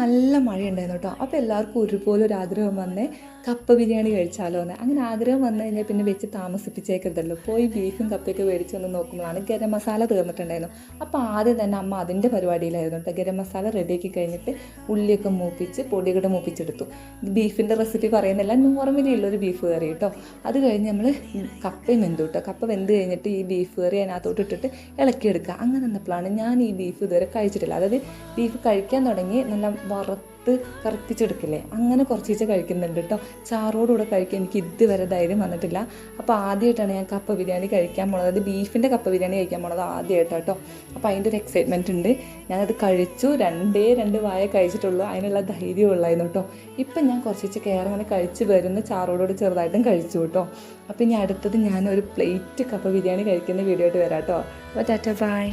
നല്ല മഴയുണ്ടായിരുന്നു കേട്ടോ. അപ്പോൾ എല്ലാവർക്കും ഒരുപോലെ ഒരു ആഗ്രഹം വന്നേ കപ്പ ബിരിയാണി കഴിച്ചാലോ എന്ന്. അങ്ങനെ ആഗ്രഹം വന്നു കഴിഞ്ഞാൽ പിന്നെ വെച്ച് താമസിപ്പിച്ചേക്കരുതല്ലോ. പോയി ബീഫും കപ്പയൊക്കെ മേടിച്ച് വന്ന് നോക്കുമ്പോഴാണ് ഗരം മസാല തീർന്നിട്ടുണ്ടായിരുന്നു. അപ്പോൾ ആദ്യം തന്നെ അമ്മ അതിൻ്റെ പരിപാടിയിലായിരുന്നു കേട്ടോ. ഗരം മസാല റെഡിയാക്കി കഴിഞ്ഞിട്ട് ഉള്ളിയൊക്കെ മൂപ്പിച്ച് പൊടിയൊക്കെ മൂപ്പിച്ചെടുത്തു. ബീഫിൻ്റെ റെസിപ്പി പറയുന്നില്ല, നോർമലി ഉള്ളൊരു ബീഫ് കറി കേട്ടോ. അത് കഴിഞ്ഞ് നമ്മൾ കപ്പയും വെന്തു കേട്ടോ. കപ്പ വെന്ത് കഴിഞ്ഞിട്ട് ഈ ബീഫ് കറി അതിനകത്തോട്ട് ഇട്ടിട്ട് ഇളക്കിയെടുക്കുക. അങ്ങനെ വന്നപ്പോഴാണ് ഞാൻ ഈ ബീഫ് ഇതുവരെ കഴിച്ചിട്ടില്ല. അതായത് ബീഫ് കഴിക്കാൻ തുടങ്ങി നല്ല വറുത്ത് കറുപ്പിച്ചെടുക്കില്ലേ, അങ്ങനെ കുറച്ച് കഴിക്കുന്നുണ്ട് കേട്ടോ. ചാറോടുകൂടെ കഴിക്കാൻ എനിക്ക് ഇതുവരെ ധൈര്യം വന്നിട്ടില്ല. അപ്പോൾ ആദ്യമായിട്ടാണ് ഞാൻ കപ്പ ബിരിയാണി കഴിക്കാൻ പോണത്. അതായത് ബീഫിൻ്റെ കപ്പ ബിരിയാണി കഴിക്കാൻ പോണത് ആദ്യമായിട്ടാണ് കേട്ടോ. അപ്പോൾ അതിൻ്റെ ഒരു എക്സൈറ്റ്മെൻറ്റ് ഉണ്ട്. ഞാനത് കഴിച്ചു, രണ്ട് വായ കഴിച്ചിട്ടുള്ളൂ. അതിനുള്ള ധൈര്യം ഉള്ളായിരുന്നു കേട്ടോ. ഇപ്പം ഞാൻ കുറച്ച് കയറി അങ്ങനെ കഴിച്ച് വരുന്ന ചാറോടോട് ചെറുതായിട്ടും കഴിച്ചു കേട്ടോ. അപ്പോൾ ഇനി അടുത്തത് ഞാനൊരു പ്ലേറ്റ് കപ്പ ബിരിയാണി കഴിക്കുന്ന വീഡിയോ ആയിട്ട് വരാം കേട്ടോ. അപ്പോൾ ടാറ്റ ബൈ.